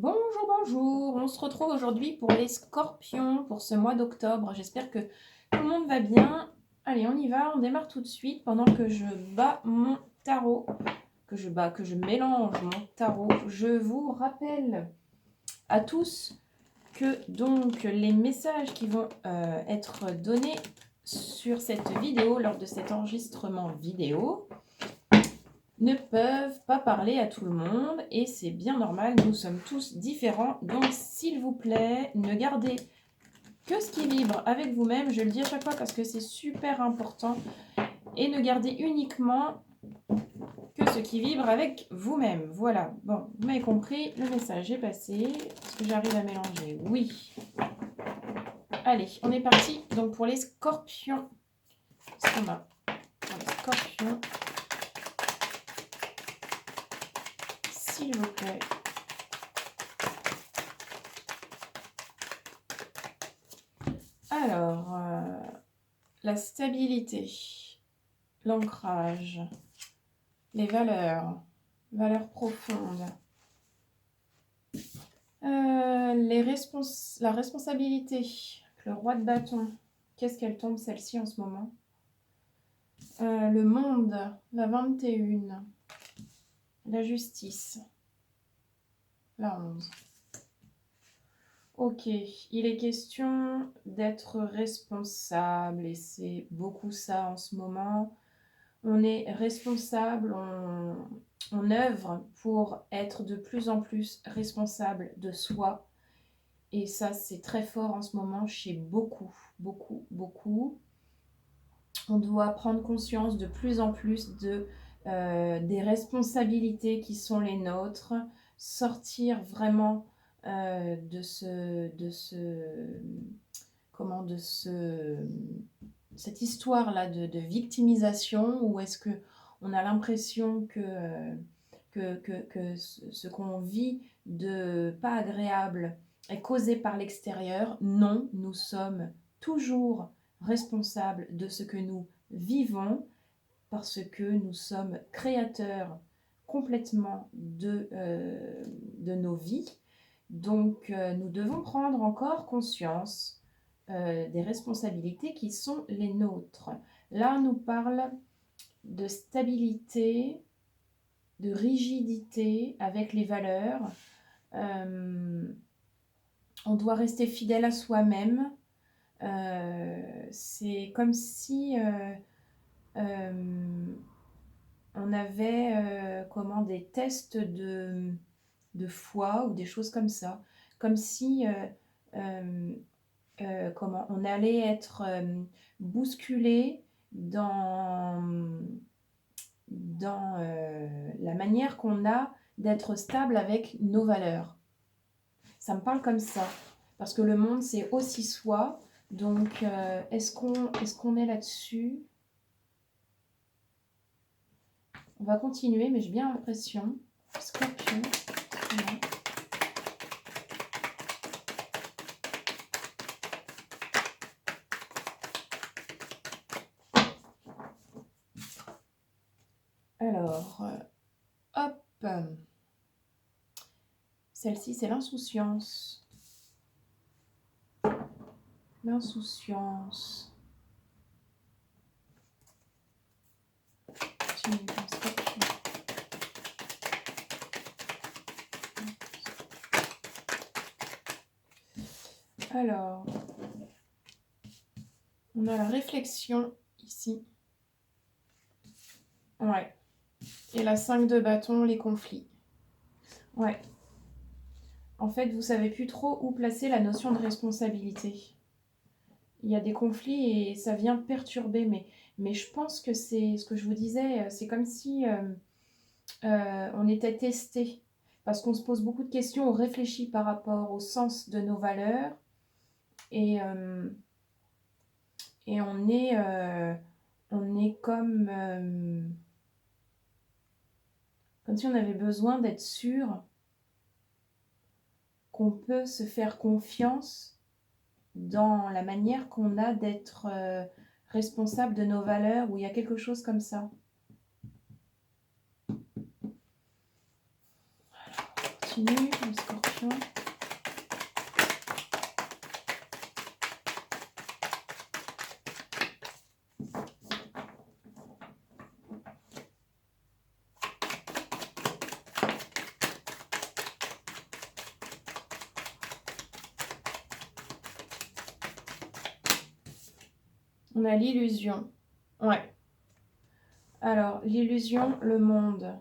Bonjour, bonjour. On se retrouve aujourd'hui pour les scorpions pour ce mois d'octobre. J'espère que tout le monde va bien. Allez, on y va. On démarre tout de suite pendant que je bats mon tarot. Que je mélange mon tarot. Je vous rappelle à tous que donc les messages qui vont être donnés sur cette vidéo, lors de cet enregistrement vidéo, ne peuvent pas parler à tout le monde et c'est bien normal, nous sommes tous différents. Donc s'il vous plaît, ne gardez que ce qui vibre avec vous-même, je le dis à chaque fois parce que c'est super important, et ne gardez uniquement que ce qui vibre avec vous-même. Voilà, bon, vous m'avez compris, le message est passé. Est-ce que j'arrive à mélanger? Oui. Allez, on est parti donc pour les scorpions. Qu'est-ce qu'on a pour les scorpions? S'il vous plaît. Alors, la stabilité, l'ancrage, les valeurs profondes, la responsabilité, le roi de bâton. Qu'est-ce qu'elle tombe celle-ci en ce moment? Le monde, la 21, la justice, la 11. Ok, il est question d'être responsable et c'est beaucoup ça en ce moment. On est responsable, on œuvre pour être de plus en plus responsable de soi. Et ça, c'est très fort en ce moment chez beaucoup, beaucoup, beaucoup. On doit prendre conscience de plus en plus des responsabilités qui sont les nôtres, sortir vraiment cette histoire-là de victimisation, où est-ce que on a l'impression que ce qu'on vit de pas agréable est causé par l'extérieur. Non, nous sommes toujours responsables de ce que nous vivons parce que nous sommes créateurs complètement de nos vies. Donc, nous devons prendre encore conscience des responsabilités qui sont les nôtres. Là, on nous parle de stabilité, de rigidité avec les valeurs. On doit rester fidèle à soi-même. C'est comme si on avait des tests de foi ou des choses comme ça. Comme si on allait être bousculé dans la manière qu'on a d'être stable avec nos valeurs. Ça me parle comme ça. Parce que le monde, c'est aussi soi. Donc, est-ce qu'on est là-dessus? On va continuer, mais j'ai bien l'impression. Scorpion. Voilà. Alors, hop. Celle-ci, c'est l'insouciance. L'insouciance. Alors, on a la réflexion ici. Ouais. Et la 5 de bâton, les conflits. Ouais. En fait, vous savez plus trop où placer la notion de responsabilité. Il y a des conflits et ça vient perturber, mais je pense que c'est ce que je vous disais, c'est comme si on était testé, parce qu'on se pose beaucoup de questions, on réfléchit par rapport au sens de nos valeurs, et on est comme si on avait besoin d'être sûr qu'on peut se faire confiance dans la manière qu'on a d'être responsable de nos valeurs, où il y a quelque chose comme ça. continue, le scorpion. On a l'illusion. Ouais. Alors, l'illusion, le monde.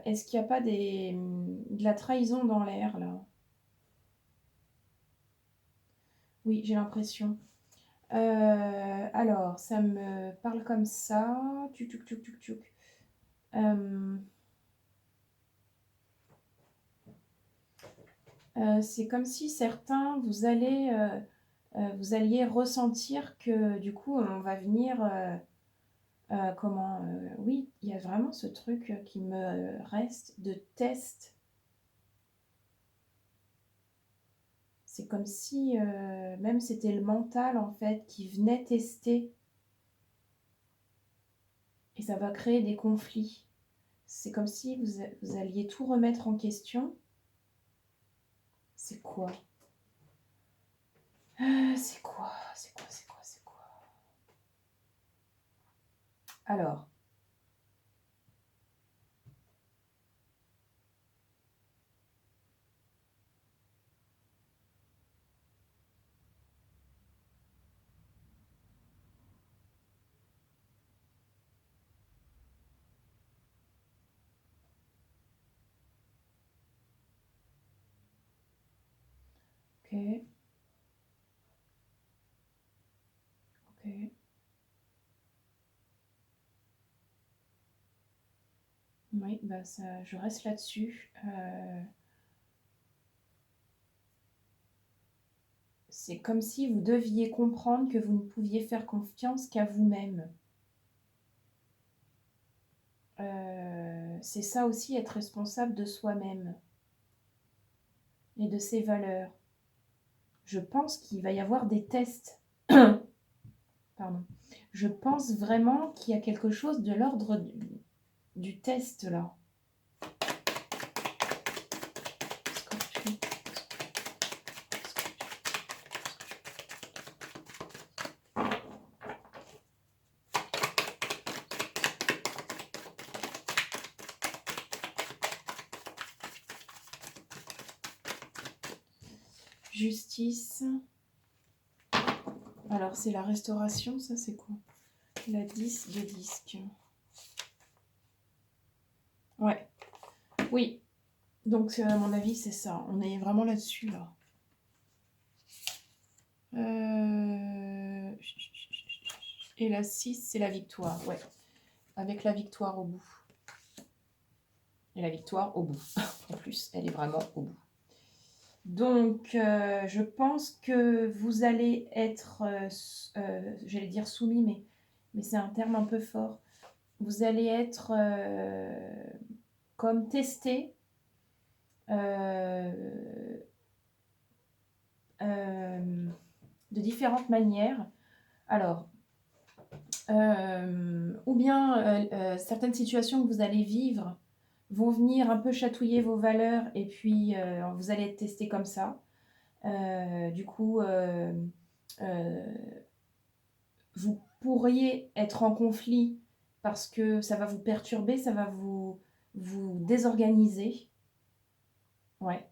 Est-ce qu'il n'y a pas de la trahison dans l'air, là? Oui, j'ai l'impression. Alors, ça me parle comme ça. Tuc, tuc, tuc, tuc, tuc. C'est comme si certains, vous alliez ressentir que du coup, on va venir... oui, il y a vraiment ce truc qui me reste de test. C'est comme si même c'était le mental en fait qui venait tester et ça va créer des conflits. C'est comme si vous alliez tout remettre en question. C'est quoi? C'est quoi? C'est quoi? C'est quoi? C'est quoi? Alors, ok, ok. Oui, bah ça, je reste là-dessus. C'est comme si vous deviez comprendre que vous ne pouviez faire confiance qu'à vous-même. C'est ça aussi, être responsable de soi-même et de ses valeurs. Je pense qu'il va y avoir des tests. Pardon. Je pense vraiment qu'il y a quelque chose de l'ordre du test là. Scorpion. Justice. Alors c'est la restauration, ça c'est quoi? La 10 de disque. Ouais. Oui. Donc à mon avis c'est ça. On est vraiment là-dessus là. Et la 6 c'est la victoire. Ouais. Avec la victoire au bout. Et la victoire au bout. En plus, elle est vraiment au bout. Donc, je pense que vous allez être, j'allais dire soumis, mais c'est un terme un peu fort. Vous allez être comme testé de différentes manières. Alors, ou bien certaines situations que vous allez vivre vont venir un peu chatouiller vos valeurs et puis vous allez être testé comme ça. Du coup, vous pourriez être en conflit parce que ça va vous perturber, ça va vous désorganiser. Ouais.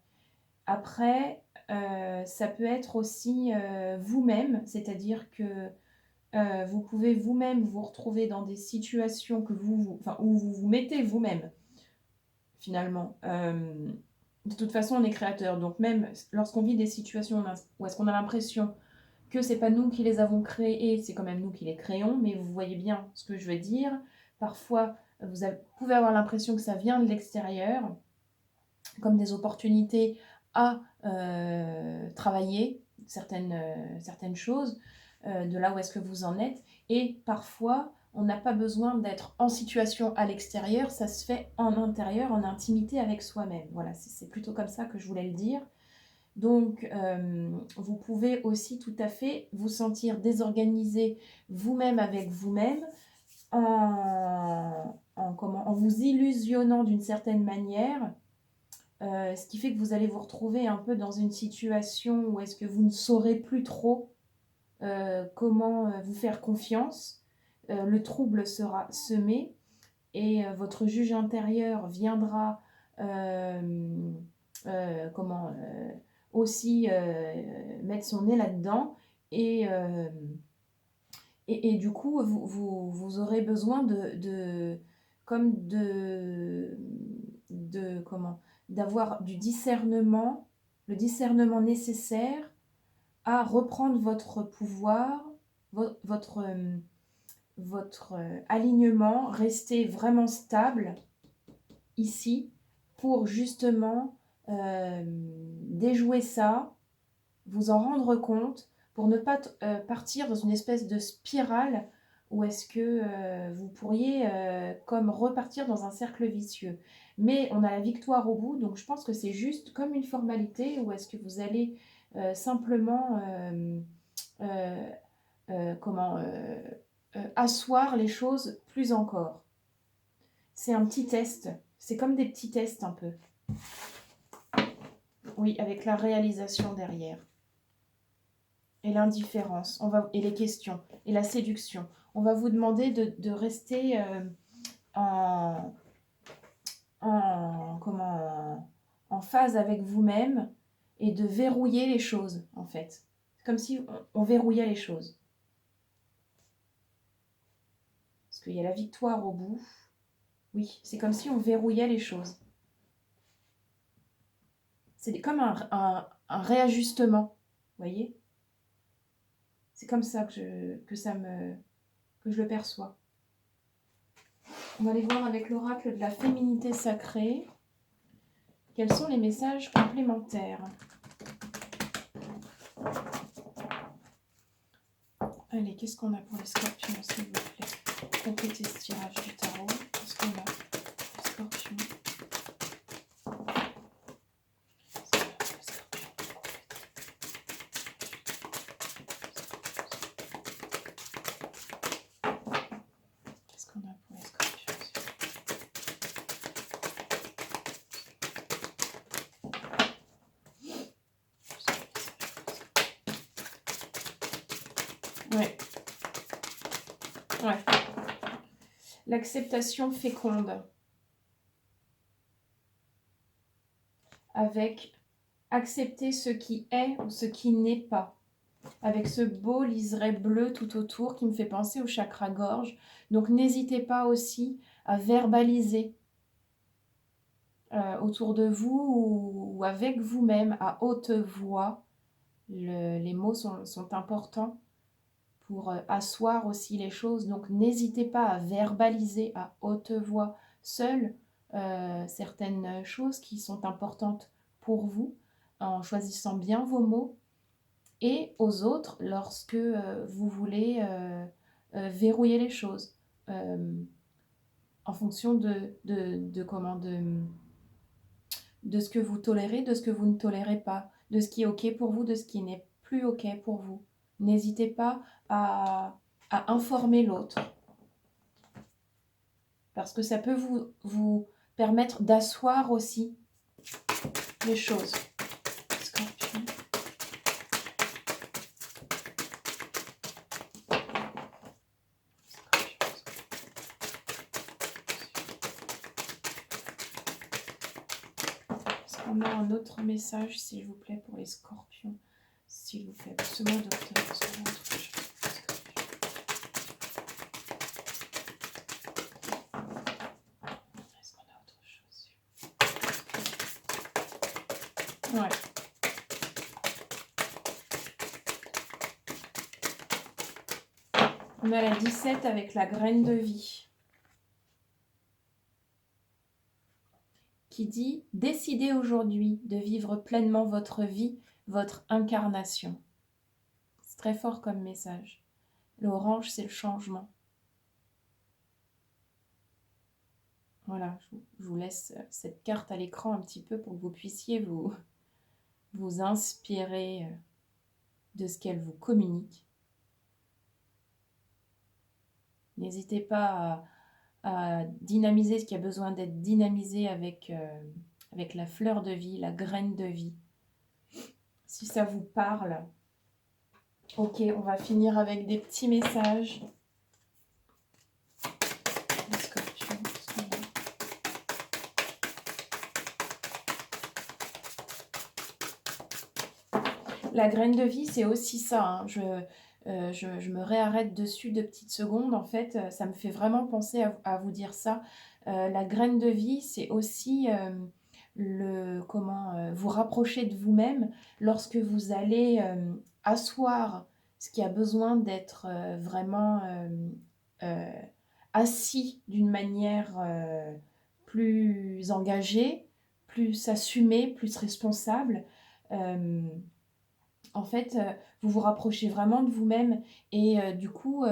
Après, ça peut être aussi vous-même, c'est-à-dire que vous pouvez vous-même vous retrouver dans des situations que où vous vous mettez vous-même, finalement. De toute façon, on est créateur, donc même lorsqu'on vit des situations où est-ce qu'on a l'impression que c'est pas nous qui les avons créées, c'est quand même nous qui les créons, mais vous voyez bien ce que je veux dire. Parfois, pouvez avoir l'impression que ça vient de l'extérieur, comme des opportunités à travailler certaines choses, de là où est-ce que vous en êtes. Et parfois, on n'a pas besoin d'être en situation à l'extérieur, ça se fait en intérieur, en intimité avec soi-même. Voilà, c'est plutôt comme ça que je voulais le dire. Donc, vous pouvez aussi tout à fait vous sentir désorganisé vous-même avec vous-même en en vous illusionnant d'une certaine manière, ce qui fait que vous allez vous retrouver un peu dans une situation où est-ce que vous ne saurez plus trop comment vous faire confiance. Le trouble sera semé et votre juge intérieur viendra comment aussi mettre son nez là-dedans et, et du coup vous aurez besoin comme de comment d'avoir du discernement, le discernement nécessaire à reprendre votre pouvoir, votre alignement, rester vraiment stable ici pour justement déjouer ça, vous en rendre compte, pour ne pas partir dans une espèce de spirale où est-ce que vous pourriez comme repartir dans un cercle vicieux. Mais on a la victoire au bout, donc je pense que c'est juste comme une formalité où est-ce que vous allez simplement comment asseoir les choses plus encore. C'est un petit test, c'est comme des petits tests un peu. Oui, avec la réalisation derrière. Et l'indifférence, et les questions, et la séduction. On va vous demander de rester en phase avec vous-même et de verrouiller les choses, en fait. C'est comme si on verrouillait les choses. Parce qu'il y a la victoire au bout. Oui, c'est comme si on verrouillait les choses. C'est comme un réajustement, vous voyez ? C'est comme ça que je le perçois. On va aller voir avec l'oracle de la féminité sacrée. Quels sont les messages complémentaires ? Allez, qu'est-ce qu'on a pour les scorpions, s'il vous plaît ? Complétez ce tirage du tarot. Qu'est-ce qu'on a pour les scorpions ? Qu'est-ce qu'on a pour les scorpions ? Ouais. Ouais. L'acceptation féconde. Avec accepter ce qui est ou ce qui n'est pas. Avec ce beau liseré bleu tout autour qui me fait penser au chakra gorge. Donc n'hésitez pas aussi à verbaliser autour de vous ou avec vous-même à haute voix. Les mots sont importants pour asseoir aussi les choses. Donc n'hésitez pas à verbaliser à haute voix seul certaines choses qui sont importantes pour vous, en choisissant bien vos mots, et aux autres lorsque vous voulez verrouiller les choses en fonction de ce que vous tolérez, de ce que vous ne tolérez pas, de ce qui est OK pour vous, de ce qui n'est plus OK pour vous. N'hésitez pas à informer l'autre, parce que ça peut vous permettre d'asseoir aussi les choses. Scorpion. Est-ce qu'on a un autre message, s'il vous plaît, pour les scorpions? S'il vous plaît, pour ce mois d'octobre. Est-ce qu'on a autre chose? Ouais. On a la 17 avec la graine de vie, qui dit « Décidez aujourd'hui de vivre pleinement votre vie, votre incarnation ». C'est très fort comme message. L'orange, c'est le changement. Voilà, je vous laisse cette carte à l'écran un petit peu pour que vous puissiez vous inspirer de ce qu'elle vous communique. N'hésitez pas à dynamiser ce qui a besoin d'être dynamisé avec la fleur de vie, la graine de vie. Si ça vous parle, ok, on va finir avec des petits messages. Les scorpions, la graine de vie, c'est aussi ça. Hein. Je me réarrête dessus 2 petites secondes. En fait, ça me fait vraiment penser à vous dire ça. La graine de vie, c'est aussi vous rapprocher de vous-même lorsque vous allez asseoir ce qui a besoin d'être vraiment euh, assis d'une manière plus engagée, plus assumée, plus responsable. Euh, En fait, vous vous rapprochez vraiment de vous-même et du coup,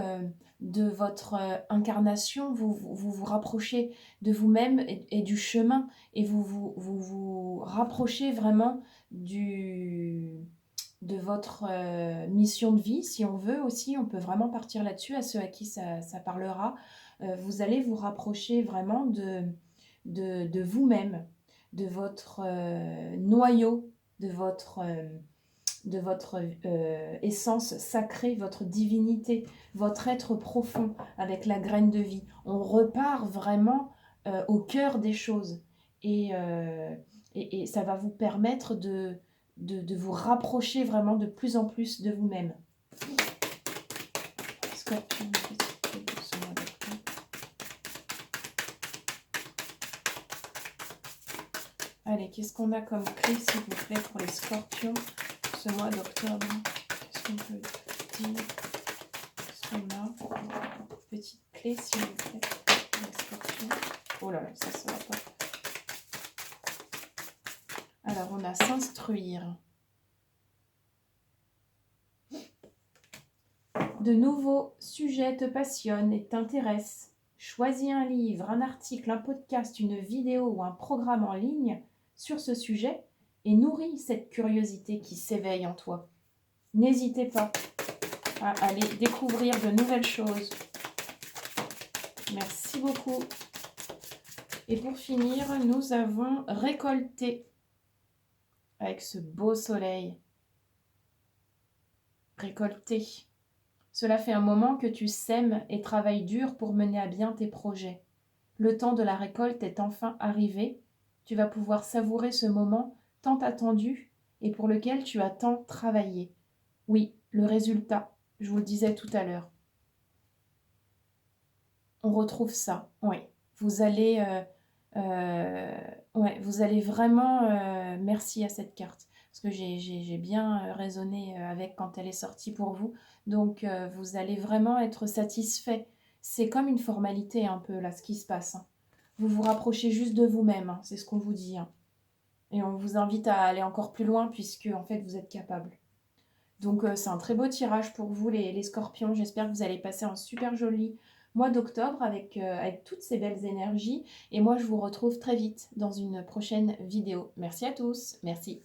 de votre incarnation, vous rapprochez de vous-même et du chemin et vous rapprochez vraiment de votre mission de vie, si on veut aussi, on peut vraiment partir là-dessus, à ceux à qui ça parlera. Vous allez vous rapprocher vraiment de vous-même, de votre noyau, de votre essence sacrée, votre divinité, votre être profond avec la graine de vie. On repart vraiment au cœur des choses et ça va vous permettre de vous rapprocher vraiment de plus en plus de vous-même. Scorpion, allez, qu'est-ce qu'on a comme clé, s'il vous plaît, pour les scorpions ce mois d'octobre? Qu'est-ce qu'on peut dire? Qu'est-ce qu'on a? Petite clé, s'il vous plaît, pour les scorpions. Oh là là, ça ne va pas. Alors, on a s'instruire. De nouveaux sujets te passionnent et t'intéressent. Choisis un livre, un article, un podcast, une vidéo ou un programme en ligne sur ce sujet et nourris cette curiosité qui s'éveille en toi. N'hésitez pas à aller découvrir de nouvelles choses. Merci beaucoup. Et pour finir, nous avons récolté avec ce beau soleil. Récolter. Cela fait un moment que tu sèmes et travailles dur pour mener à bien tes projets. Le temps de la récolte est enfin arrivé. Tu vas pouvoir savourer ce moment tant attendu et pour lequel tu as tant travaillé. Oui, le résultat, je vous le disais tout à l'heure. On retrouve ça, oui. Vous allez, vous allez vraiment... merci à cette carte, parce que j'ai bien raisonné avec quand elle est sortie pour vous. Donc, vous allez vraiment être satisfait. C'est comme une formalité un peu, là, ce qui se passe. Hein. Vous vous rapprochez juste de vous-même, hein, c'est ce qu'on vous dit. Hein. Et on vous invite à aller encore plus loin, puisque, en fait, vous êtes capable. Donc, c'est un très beau tirage pour vous, les scorpions. J'espère que vous allez passer un super joli mois d'octobre avec toutes ces belles énergies. Et moi, je vous retrouve très vite dans une prochaine vidéo. Merci à tous. Merci.